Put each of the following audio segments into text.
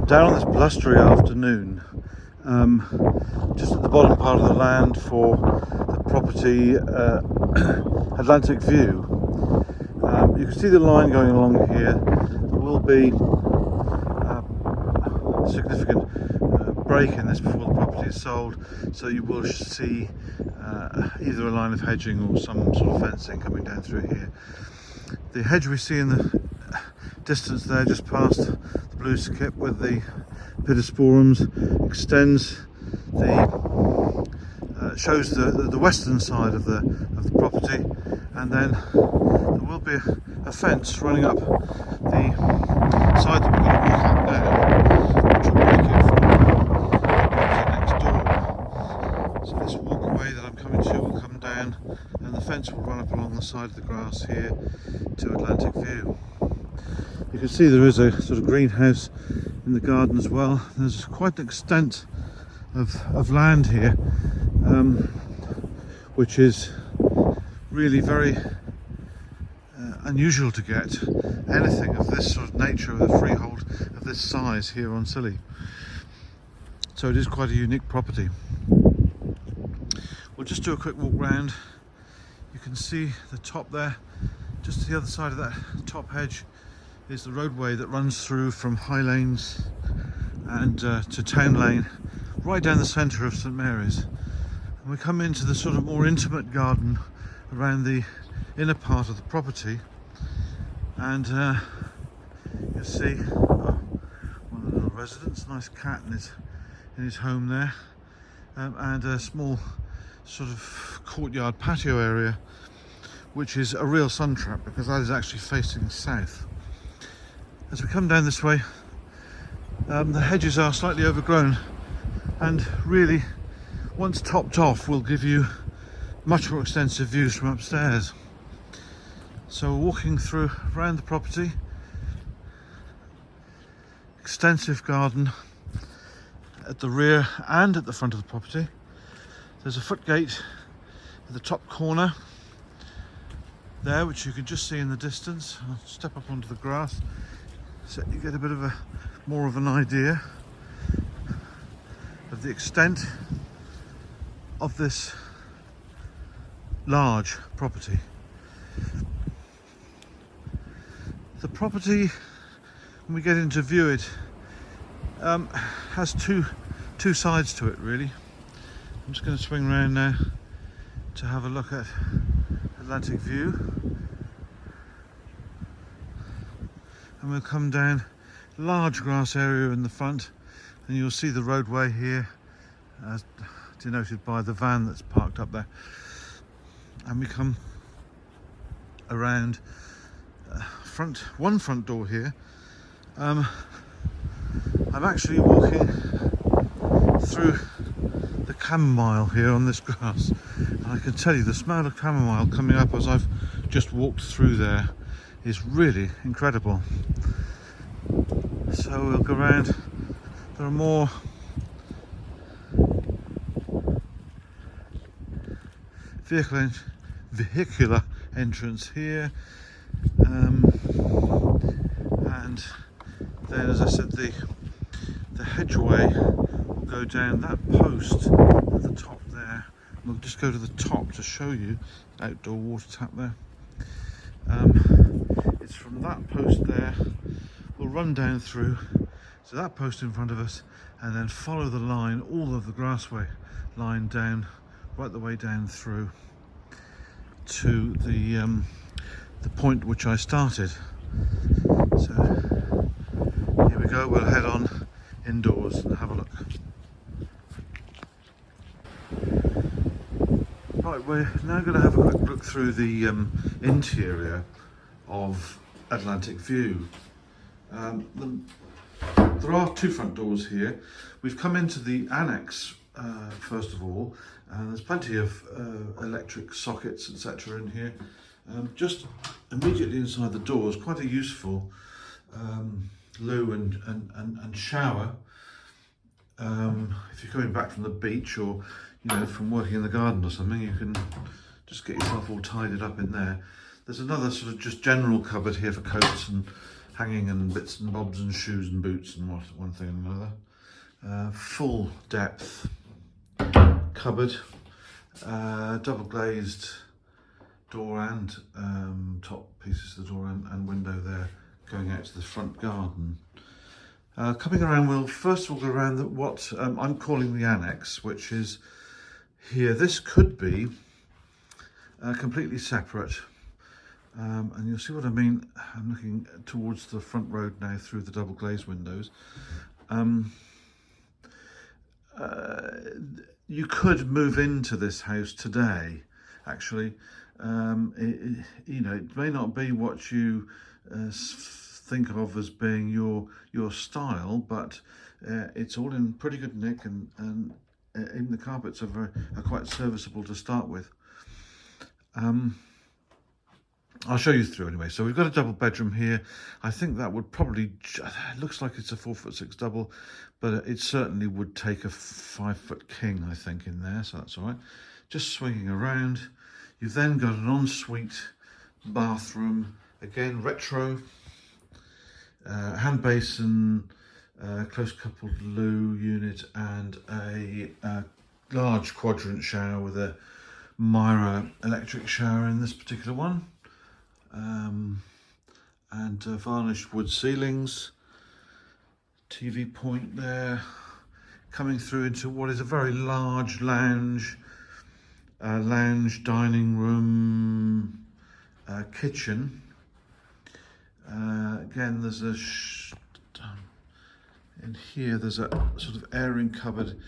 down on this blustery afternoon, just at the bottom part of the land for the property Atlantic View. You can see the line going along here. There will be a significant break in this before the property is sold, so you will see either a line of hedging or some sort of fencing coming down through here. The hedge we see in the distance there, just past the blue skip with the pittosporums, extends shows the western side of the property, and then there will be a fence running up the side that we're going to walk up now, which will break it from the property next door. So this walkway that I'm coming to will come down, and the fence will run up along the side of the grass here to Atlantic View. You can see there is a sort of greenhouse in the garden as well. There's quite an extent of land here, which is really very unusual to get anything of this sort of nature, of a freehold of this size here on Scilly. So it is quite a unique property. We'll just do a quick walk round. You can see the top there, just to the other side of that top hedge is the roadway that runs through from High Lanes and to Town Lane, right down the centre of St Mary's. And we come into the sort of more intimate garden around the inner part of the property, and you'll see one of the little residents, nice cat in his home there, and a small sort of courtyard patio area, which is a real sun trap because that is actually facing south. As we come down this way, the hedges are slightly overgrown, and really, once topped off, will give you much more extensive views from upstairs. So we're walking through around the property, extensive garden at the rear and at the front of the property. There's a foot gate at the top corner there, which you can just see in the distance. I'll step up onto the grass so you get a bit of more of an idea of the extent of this large property. The property, when we get in to view it, has two sides to it really. I'm just going to swing around now to have a look at Atlantic View, and we'll come down large grass area in the front, and you'll see the roadway here as denoted by the van that's parked up there, and we come around one front door here. I'm actually walking through the chamomile here on this grass, and I can tell you the smell of chamomile coming up as I've just walked through there is really incredible. So we'll go around. There are more vehicular entrance here, and then, as I said, the hedgeway will go down that post at the top there. We'll just go to the top to show you outdoor water tap there. It's from that post there. We'll run down through to that post in front of us, and then follow the line, all of the grassway line down, right the way down through to the point which I started. So here we go, we'll head on indoors and have a look. Right, we're now going to have a quick look through the interior of Atlantic View. There are two front doors here. We've come into the annex first of all, and there's plenty of electric sockets, etc. in here. Just immediately inside the door is quite a useful loo and shower. If you're coming back from the beach, or from working in the garden or something, you can just get yourself all tidied up in there. There's another sort of just general cupboard here for coats and hanging and bits and bobs and shoes and boots and one thing and another. Full depth cupboard, double glazed door and top pieces of the door and window there going out to the front garden. Coming around, we'll first of all go around what I'm calling the annex, which is here. This could be completely separate, and you'll see what I mean. I'm looking towards the front road now through the double glazed windows. You could move into this house today, actually. It may not be what you think of as being your style, but it's all in pretty good nick, and even the carpets are quite serviceable to start with. I'll show you through anyway. So we've got a double bedroom here. I think that would probably, it looks like it's a 4'6" double, but it certainly would take a 5' king, I think, in there, so that's all right. Just swinging around. You've then got an ensuite bathroom, again retro, hand basin, close coupled loo unit, and a large quadrant shower with a Myra electric shower in this particular one, and varnished wood ceilings. TV point there, coming through into what is a very large lounge dining room, kitchen. Again, there's in here there's a sort of airing cupboard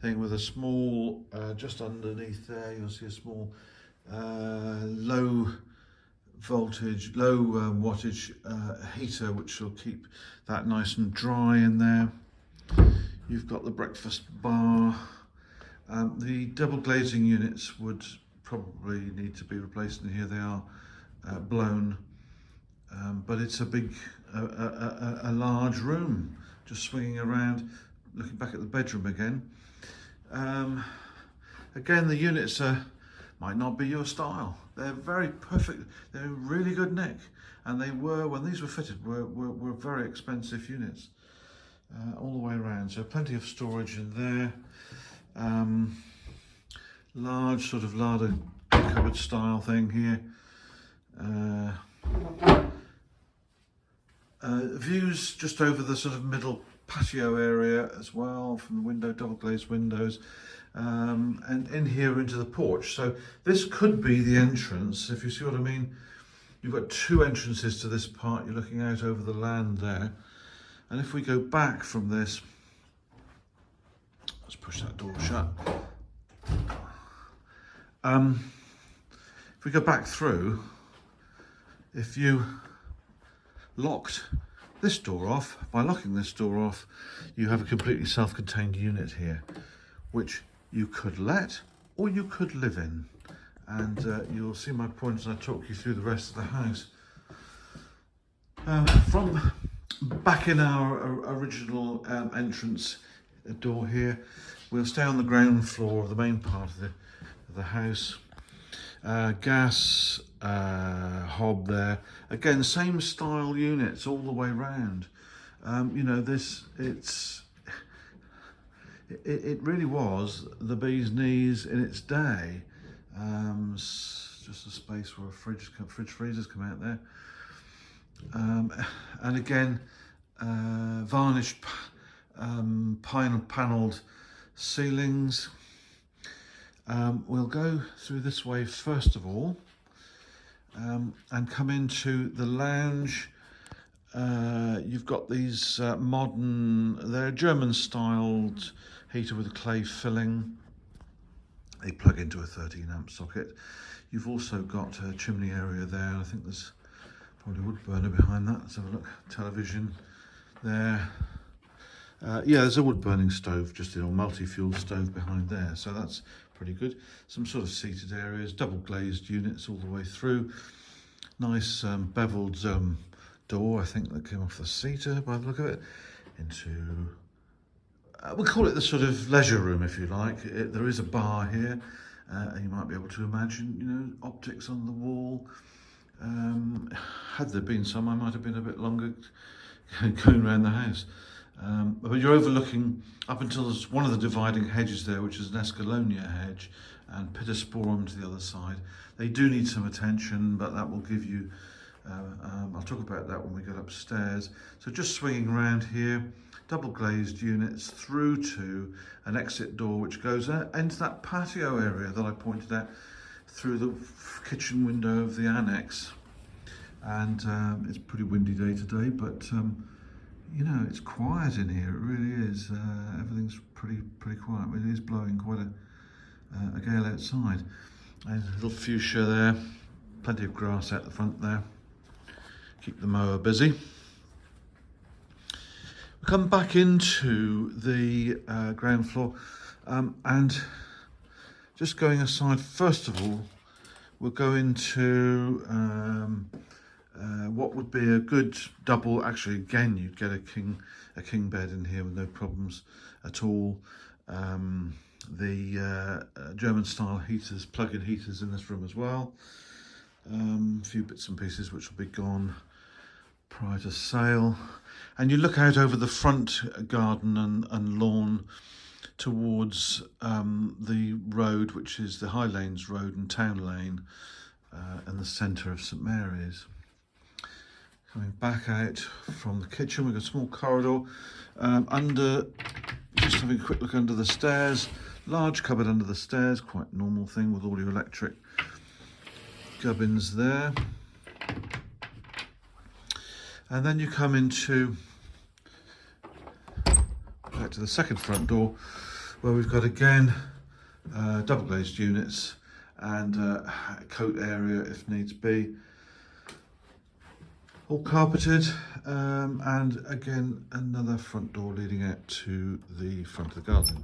thing with a small, just underneath there you'll see a small low voltage, low wattage heater, which will keep that nice and dry in there. You've got the breakfast bar. The double glazing units would probably need to be replaced, and here they are blown, but it's a big, a large room. Just swinging around, looking back at the bedroom again. Again, the units might not be your style. They're very perfect. They're in really good nick, and they were, when these were fitted, were very expensive units all the way around. So plenty of storage in there. Large sort of larder cupboard style thing here. Views just over the sort of middle patio area as well from the window, double glazed windows, and in here into the porch. So this could be the entrance, if you see what I mean. You've got two entrances to this part. You're looking out over the land there, and if we go back from this, let's push that door shut. If we go back through, if you locked this door off, by locking this door off, you have a completely self-contained unit here, which you could let or you could live in. And you'll see my point as I talk you through the rest of the house. From back in our original entrance door here, we'll stay on the ground floor of the main part of the house. Gas hob there. Again, same style units all the way round. You know, it really was the bee's knees in its day. Just a space where fridge freezers come out there. And again, varnished panelled ceilings. We'll go through this way first of all, and come into the lounge. You've got these modern, they're German styled heater with a clay filling. They plug into a 13 amp socket. You've also got a chimney area there. I think there's probably a wood burner behind that. Let's have a look. Television there. Yeah, there's a wood burning stove, just a multi-fuel stove behind there. So that's pretty good. Some sort of seated areas, double glazed units all the way through. Nice beveled door, I think, that came off the seater by the look of it, into, we'll call it the sort of leisure room, if you like. There is a bar here, and you might be able to imagine, you know, optics on the wall. Had there been some, I might have been a bit longer going around the house. But you're overlooking up until there's one of the dividing hedges there, which is an escallonia hedge, and pittosporum to the other side. They do need some attention, but that will give you, I'll talk about that when we get upstairs. So just swinging around here, double glazed units through to an exit door which goes into that patio area that I pointed out through the kitchen window of the annex. And it's a pretty windy day today, but you know, it's quiet in here. It really is. Everything's pretty quiet. It is blowing quite a gale outside. And a little fuchsia there. Plenty of grass out the front there. Keep the mower busy. We come back into the ground floor, and just going aside, first of all, we'll go into what would be a good double. Actually, again, you'd get a king bed in here with no problems at all. The German style heaters, plug-in heaters in this room as well. A few bits and pieces which will be gone prior to sale. And you look out over the front garden and lawn towards the road, which is the High Lanes Road and Town Lane, in the centre of St Mary's. Coming back out from the kitchen, we've got a small corridor just having a quick look under the stairs. Large cupboard under the stairs, quite normal thing with all your electric gubbins there. And then you come into back to the second front door, where we've got again double glazed units and a coat area if needs be. All carpeted, and again another front door leading out to the front of the garden.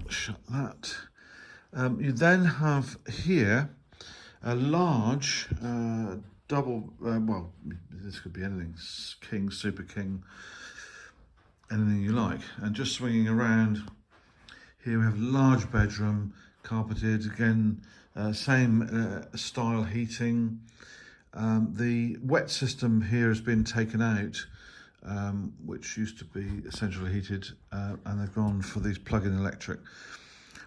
Shut that. You then have here a large double, well, this could be anything, king, super king, anything you like. And just swinging around here, we have a large bedroom, carpeted, again, same style heating. The wet system here has been taken out, which used to be centrally heated, and they've gone for these plug-in electric,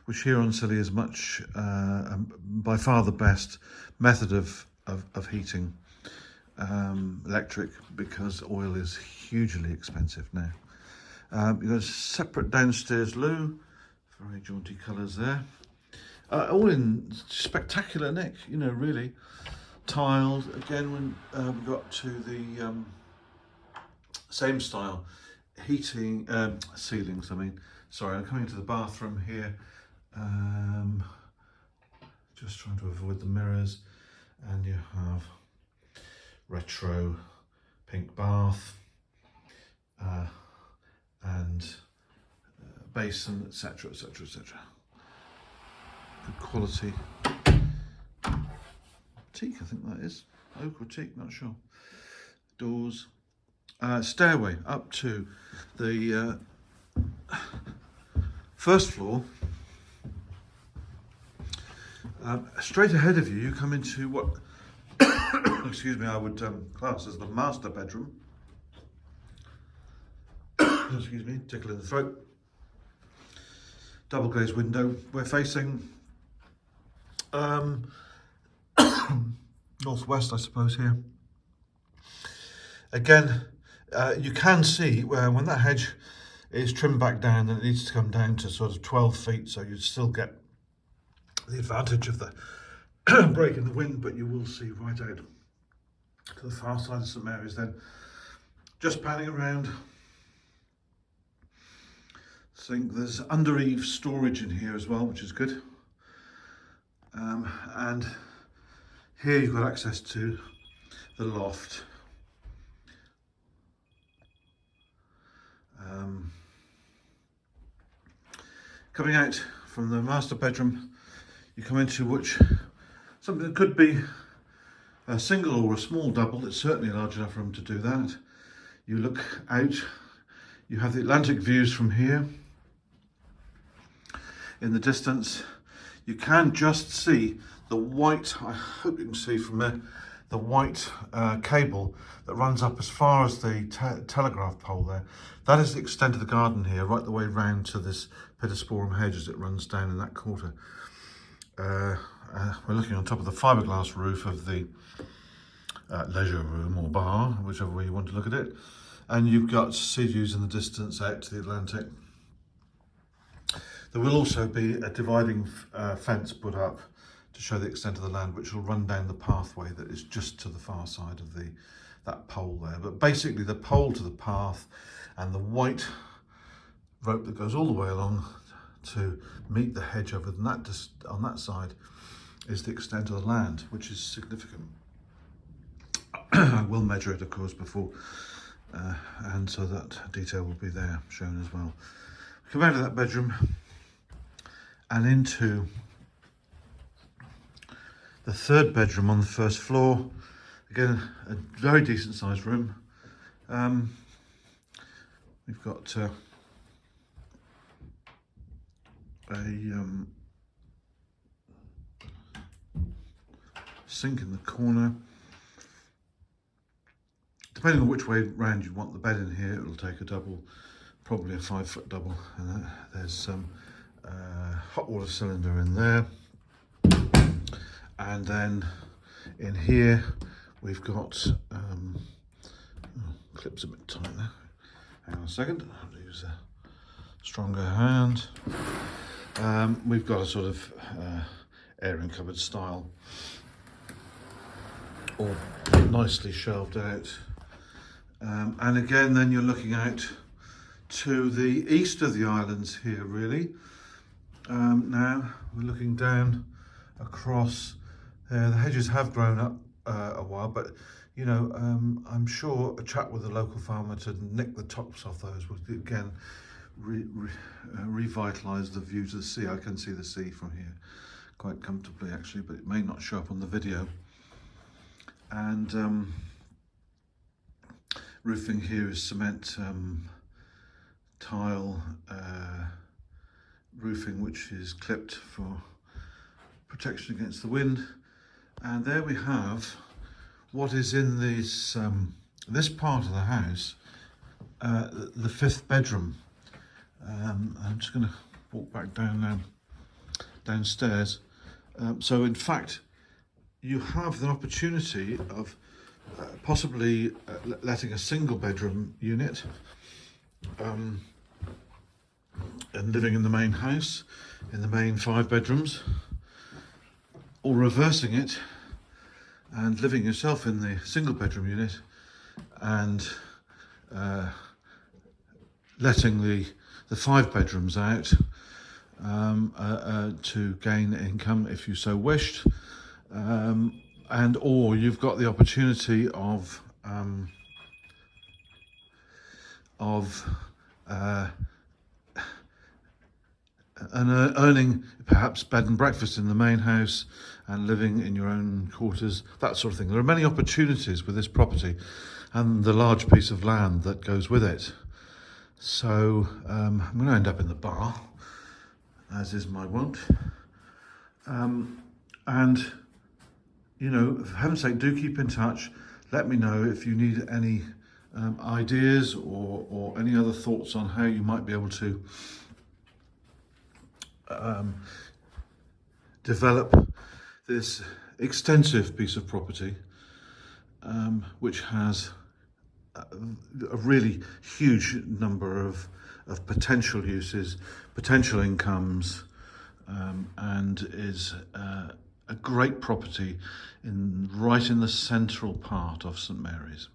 which here on Scilly is much, by far the best method of heating electric, because oil is hugely expensive now. You've got a separate downstairs loo, very jaunty colours there, all in spectacular nick, you know, really. Tiled again when we got to the same style heating ceilings. I mean, sorry, I'm coming to the bathroom here. Just trying to avoid the mirrors, and you have retro pink bath and basin, etc., etc., etc. Good quality teak, I think that is oak or teak, not sure. Doors, stairway up to the first floor. Straight ahead of you, you come into what excuse me, I would class as the master bedroom. Excuse me, tickle in the throat. Double glazed window. We're facing northwest, I suppose, here. Again, you can see where when that hedge is trimmed back down, then it needs to come down to sort of 12 feet, so you'd still get the advantage of the break in the wind, but you will see right out to the far side of St Mary's then. Just panning around, think there's under eave storage in here as well, which is good. And here you've got access to the loft. Coming out from the master bedroom, you come into which something that could be a single or a small double. It's certainly a large enough room to do that. You look out, you have the Atlantic views from here. In the distance, you can just see the white, I hope you can see from there, the white cable that runs up as far as the telegraph pole there. That is the extent of the garden here, right the way round to this pittosporum hedge as it runs down in that quarter. We're looking on top of the fiberglass roof of the leisure room or bar, whichever way you want to look at it. And you've got sea views in the distance out to the Atlantic. There will also be a dividing fence put up to show the extent of the land, which will run down the pathway that is just to the far side of that pole there. But basically the pole to the path and the white rope that goes all the way along to meet the hedge over on that side is the extent of the land, which is significant. I will measure it, of course, before, and so that detail will be there shown as well. Come out of that bedroom and into the third bedroom on the first floor. Again, a very decent sized room. We've got a sink in the corner. Depending on which way round you want the bed in here, it'll take a double, probably a 5-foot double. And there's some hot water cylinder in there. And then in here, we've got, clip's a bit tight there. Hang on a second, I'll use a stronger hand. We've got a sort of airing cupboard style, all nicely shelved out. And again, then you're looking out to the east of the islands here, really. Now we're looking down across there. The hedges have grown up a while, but you know, I'm sure a chat with a local farmer to nick the tops off those would again revitalise the view to the sea. I can see the sea from here quite comfortably actually, but it may not show up on the video. And roofing here is cement tile roofing, which is clipped for protection against the wind. And there we have what is in this this part of the house, the fifth bedroom. I'm just going to walk back down now, downstairs. So in fact, you have the opportunity of possibly letting a single bedroom unit and living in the main house, in the main 5 bedrooms, or reversing it and living yourself in the single bedroom unit and letting the 5 bedrooms out to gain income if you so wished. And or you've got the opportunity of earning perhaps bed and breakfast in the main house and living in your own quarters, that sort of thing. There are many opportunities with this property and the large piece of land that goes with it. So I'm going to end up in the bar, as is my wont. And you know, for heaven's sake, do keep in touch. Let me know if you need any ideas or any other thoughts on how you might be able to develop this extensive piece of property, which has a really huge number of potential uses, potential incomes, and is a great property right in the central part of St Mary's.